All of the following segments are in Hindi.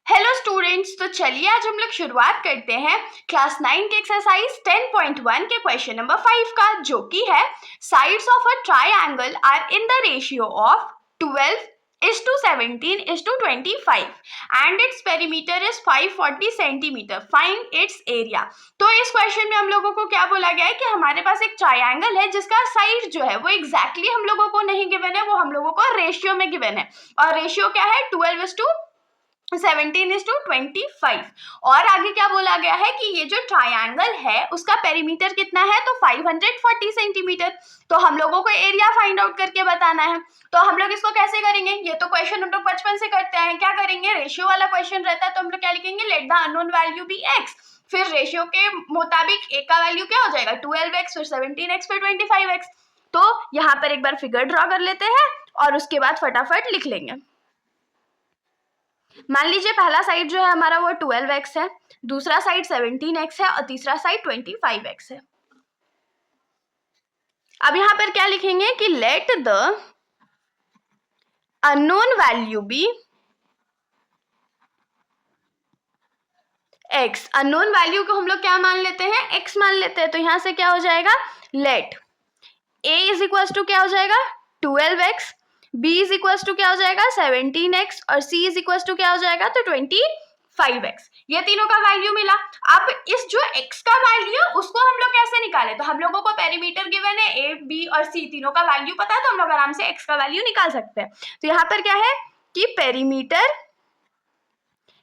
हेलो स्टूडेंट्स, तो चलिए आज हम लोग शुरुआत करते हैं क्लास 9 के एक्सरसाइज 10.1 के क्वेश्चन नंबर 5 का, जो कि है sides of a triangle are in the ratio of 12:17:25 and its perimeter is 540 centimetre, find its area. तो इस क्वेश्चन में हम लोगों को क्या बोला गया है कि हमारे पास एक ट्रायंगल है जिसका साइड जो है वो एग्जैक्टली हम लोगों को नहीं गिवन है, वो हम लोगों को रेशियो में गिवन है। और रेशियो क्या है? 12:17:25। और आगे क्या बोला गया है कि ये जो ट्रायंगल है उसका पेरीमीटर कितना है? तो 540 सेंटीमीटर। तो हम लोगों को एरिया फाइंड आउट करके बताना है। तो हम लोग इसको कैसे करेंगे? ये तो क्वेश्चन हम लोग बचपन से करते हैं। क्या करेंगे? रेशियो वाला क्वेश्चन रहता है तो हम लोग क्या लिखेंगे? Let the unknown value be x. फिर रेशियो के मुताबिक ए का वैल्यू क्या हो जाएगा? 12x, फिर 17x, फिर 25x। तो यहाँ पर एक बार फिगर ड्रॉ कर लेते हैं और उसके बाद फटाफट लिख लेंगे। मान लीजिए पहला साइड जो है हमारा वो 12x है, दूसरा साइड 17x है और तीसरा साइड 25x है। अब यहां पर क्या लिखेंगे कि let the unknown value be x। Unknown value को हम लोग क्या मान लेते हैं? x मान लेते हैं। तो यहां से क्या हो जाएगा? Let a is equal to क्या हो जाएगा? 12x, b is equal to क्या हो जाएगा? 17x और c इज इक्वल टू क्या हो जाएगा? तो 25x। ये तीनों का वैल्यू मिला। अब इस जो x का वैल्यू उसको हम लोग कैसे निकाले? तो हम लोगों को पेरीमीटर गिवन है, a, b और c तीनों का वैल्यू पता है, तो हम लोग आराम से x का वैल्यू निकाल सकते हैं। तो यहाँ पर क्या है कि पेरीमीटर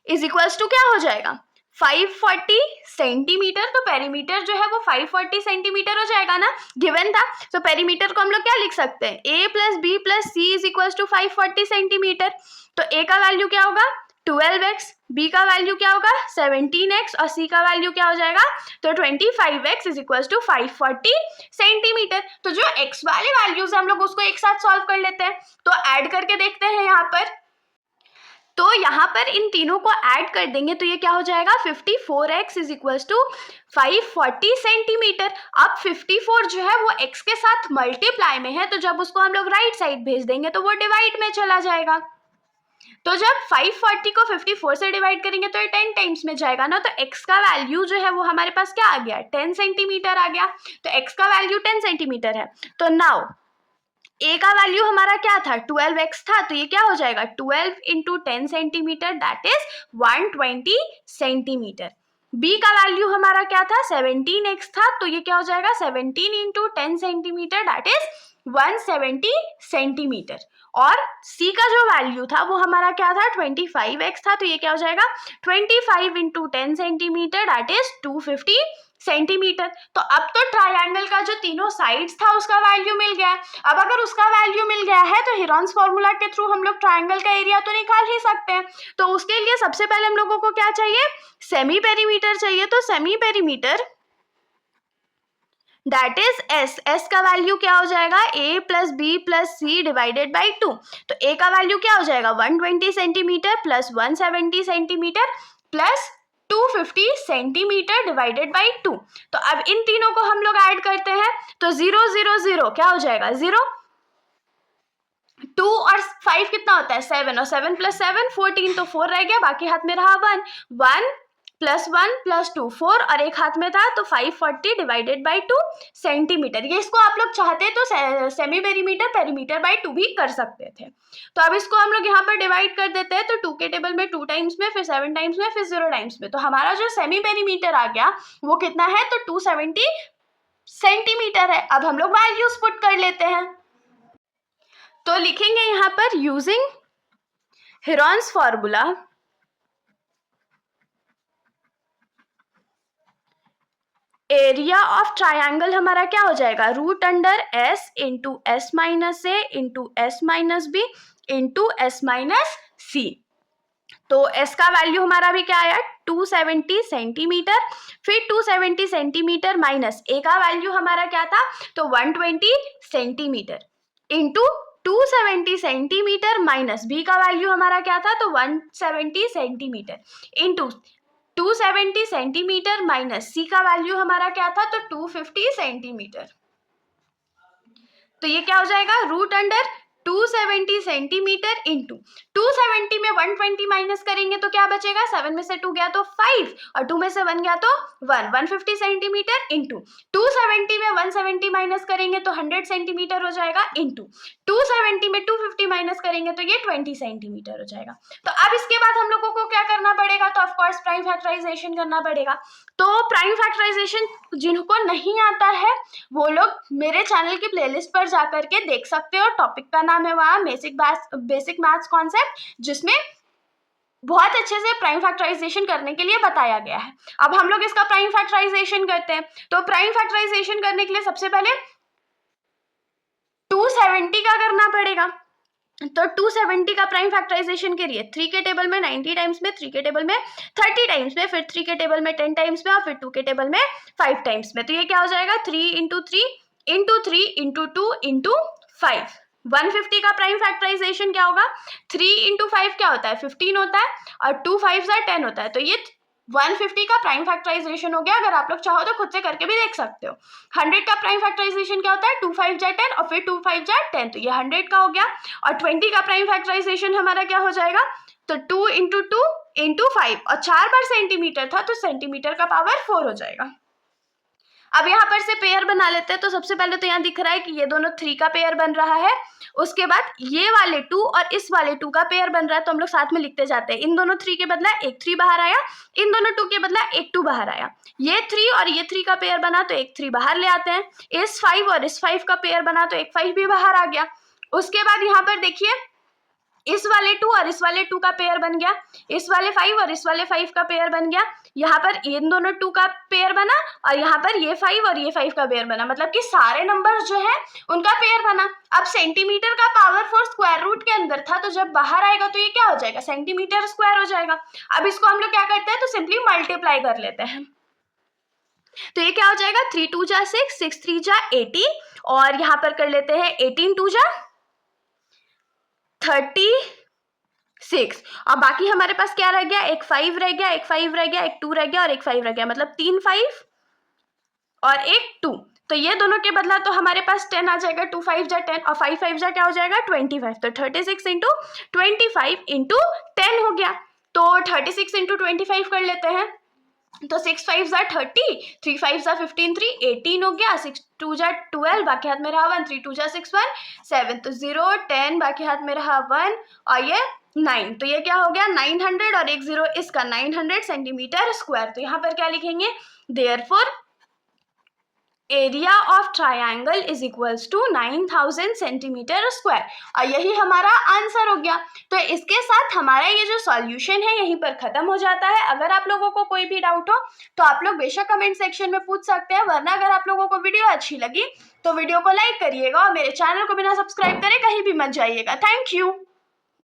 इज इक्वल टू क्या हो जाएगा? 540 सेंटीमीटर। तो पेरीमीटर जो है वो 540 सेंटीमीटर हो जाएगा ना, गिवन था। तो पेरीमीटर को हम लोग क्या लिख सकते हैं? a plus b plus c is equal to 540 centimetre. तो a का वैल्यू क्या होगा? 12x, b का वैल्यू क्या होगा? 17x और c का वैल्यू क्या हो जाएगा? तो 25x is equal to 540 centimetre. तो जो x वाले वैल्यूज हम लोग उसको एक साथ सॉल्व कर लेते हैं। तो ऐड करके देखते हैं यहाँ पर। तो यहाँ पर इन तीनों को ऐड कर देंगे तो ये क्या हो जाएगा? 54x is equal to 540 centimetre. अब 54 जो है वो x के साथ मल्टीप्लाई में है, तो जब उसको हम लोग राइट साइड भेज देंगे तो वो डिवाइड में चला जाएगा। तो जब 540 को 54 से डिवाइड करेंगे तो ये 10 टाइम्स में जाएगा ना। तो x का वैल्यू जो है वो हमारे पास क्या आ गया? 10 सेंटीमीटर आ गया। तो x का वैल्यू 10 सेंटीमीटर है। तो नाउ a का वैल्यू हमारा क्या था? 12x था। तो ये क्या हो जाएगा? 12 into 10 centimetre, that is 120 centimetre. b का वैल्यू हमारा क्या था? 17x था। तो ये क्या हो जाएगा? 17 into 10 centimetre, that is 170 centimetre. और c का जो वैल्यू था वो हमारा क्या था? 25x था। तो ये क्या हो जाएगा? 25 into 10 centimetre, that is 250 centimetre. तो अब तो ट्रायंगल का जो तीनों साइड्स था उसका वैल्यू मिल गया है। अब अगर उसका वैल्यू मिल गया है तो हेरॉन्स फॉर्मूला के थ्रू हम लोग ट्रायंगल का एरिया तो निकाल ही सकते हैं। तो उसके लिए सबसे पहले हम लोगों को क्या चाहिए? सेमी पेरीमीटर चाहिए। तो semi perimeter that is s. S का वैल्यू क्या हो जाएगा? a plus b plus c divided by 2। तो a का वैल्यू क्या हो जाएगा? 120 centimetre plus 170 centimetre plus 250 centimetre divided by 2। तो अब इन तीनों को हम लोग ऐड करते हैं तो 0 0 0 क्या हो जाएगा? 0। 2 और 5 कितना होता है? 7 और 7 प्लस 7 14। तो 4 रह गया, बाकी हाथ में रहा 1। 1 प्लस 1 प्लस 2 4 और एक हाथ में था तो 540 डिवाइडेड बाई 2 सेंटीमीटर। ये इसको आप लोग चाहते तो सेमी पेरीमीटर पेरीमीटर बाई 2 भी कर सकते थे। तो अब इसको हम लोग यहाँ पर डिवाइड कर देते हैं। तो 2 के टेबल में 2 टाइम्स में, फिर 7 टाइम्स में, फिर 0 टाइम्स में। तो हमारा जो सेमी पेरीमीटर आ गया वो कितना है? तो 270 सेंटीमीटर है। अब हम लोग वैल्यूज पुट कर लेते हैं। तो लिखेंगे यहाँ पर using Heron's formula, area of triangle हमारा क्या हो जाएगा? Root under s into s minus a into s minus b into s minus c. तो s का वैल्यू हमारा भी क्या आया? 270 सेंटीमीटर। फिर 270 सेंटीमीटर माइनस a का वैल्यू हमारा क्या था? तो 120 centimetre into 270 centimetre minus b का वैल्यू हमारा क्या था? तो 170 centimetre into 270 centimetre minus c का वैल्यू हमारा क्या था? तो 250 सेंटीमीटर। तो ये क्या हो जाएगा? रूट अंडर 270 सेंटीमीटर इंटू 270 में 120 माइनस करेंगे तो क्या बचेगा, 7 में से 2 गया तो 5 और 2 में से 1 गया तो 1, 150 सेंटीमीटर इंटू 270 में 170 माइनस करेंगे तो 100 सेंटीमीटर हो जाएगा इंटू 270 में 250 माइनस करेंगे तो ये 20 सेंटीमीटर हो जाएगा। तो अब इसके बाद हम लोगों को क्या करना पड़ेगा, तो ऑफकोर्स प्राइम फैक्टराइजेशन करना पड़ेगा। तो प्राइम फैक्टराइजेशन जिनको नहीं आता है वो लोग मेरे चैनल की प्लेलिस्ट पर जाकर के देख सकते हो। टॉपिक का नाम है वहाँ बेसिक मैथ्स कॉन्सेप्ट, जिसमें बहुत अच्छे से प्राइम फैक्टराइजेशन करने के लिए बताया गया है। अब हम लोग इसका प्राइम फैक्टराइजेशन करते हैं। तो प्राइम फैक्टराइजेशन करने के लिए सबसे पहले 270 का करना पड़ेगा। तो 270 का प्राइम फैक्टराइजेशन करिए, 3 के टेबल में 90 टाइम्स में, 3 के टेबल में 30 टाइम्स में, फिर 3 के टेबल में 10 टाइम्स में और फिर 2 के टेबल में 5 टाइम्स में। तो ये क्या हो जाएगा, 3 इंटू 3 इंटू 3 इंटू 2 इंटू 5। 150 का प्राइम फैक्टराइजेशन क्या होगा, 3 इंटू 5 क्या होता है, 15 होता है और 2 5 10 होता है। तो ये 150 का प्राइम फैक्टराइजेशन हो गया। अगर आप लोग चाहो तो खुद से करके भी देख सकते हो। 100 का प्राइम फैक्टराइजेशन क्या होता है, 2 5 10 और फिर 2 5 10, तो ये 100 का हो गया। और 20 का प्राइम फैक्टराइजेशन हमारा क्या हो जाएगा, तो 2 इंटू 2 इंटू 5 और 4 बार सेंटीमीटर था तो सेंटीमीटर का पावर 4 हो जाएगा। अब यहाँ पर से पेयर बना लेते हैं। तो सबसे पहले तो यहाँ दिख रहा है कि ये दोनों 3 का पेयर बन रहा है, उसके बाद ये वाले 2 और इस वाले 2 का पेयर बन रहा है। तो हम लोग साथ में लिखते जाते हैं। इन दोनों 3 के बदला एक 3 बाहर आया, इन दोनों 2 के बदला एक 2 बाहर आया। ये 3 और ये 3 का पेयर बना तो एक 3 बाहर ले आते हैं। इस 5 और इस 5 का पेयर बना तो एक 5 भी बाहर आ गया। उसके बाद यहाँ पर देखिए इस वाले 2 और इस वाले 2 का पेयर बन गया, इस वाले 5 और इस वाले 5 का पेयर बन गया। यहाँ पर इन दोनों 2 का पेयर बना और यहाँ पर ये 5 और ये 5 का पेयर बना, मतलब कि सारे नंबर्स जो है उनका पेयर बना। अब सेंटीमीटर का पावर 4 स्क्वायर रूट के अंदर था, तो जब बाहर आएगा तो ये क्या हो जाएगा, सेंटीमीटर स्क्वायर हो जाएगा। अब इसको हम लोग क्या करते हैं, तो सिंपली मल्टीप्लाई कर लेते हैं। तो ये क्या हो जाएगा, 3 2 जा 6, 6 3 जा 18 और यहाँ पर कर लेते हैं 18 2 जा 36। और बाकी हमारे पास क्या रह गया, एक 5 रह गया, एक 5 रह गया, एक 2 रह गया और एक 5 रह गया, मतलब 3 5 और एक 2। तो ये दोनों के बदला तो हमारे पास 10 आ जाएगा, 2 5 जा 10 और 5 5 जा क्या हो जाएगा 25। तो 36 इंटू 25 इंटू 10 हो गया। तो 36 इंटू 25 कर लेते हैं। तो 6 5 जा 30, 3 5 जा 15, 3 18 हो गया, 6 2 जा 12, बाकी हाथ में रहा 1, 3 2 जा 6 1 7, तो 0 10, बाकी हाथ में रहा 1 और ये 9। तो ये क्या हो गया 900 और एक 0 इसका 900 सेंटीमीटर स्क्वायर। तो यहाँ पर क्या लिखेंगे, therefore area of triangle is equals to 9000 centimetre square. और यही हमारा आंसर हो गया। तो इसके साथ हमारा ये जो सॉल्यूशन है यहीं पर खत्म हो जाता है। अगर आप लोगों को कोई भी डाउट हो तो आप लोग बेशक कमेंट सेक्शन में पूछ सकते हैं, वरना अगर आप लोगों को वीडियो अच्छी लगी तो वीडियो को लाइक करिएगा और मेरे चैनल को बिना सब्सक्राइब करे कहीं भी मत जाइएगा। Thank you.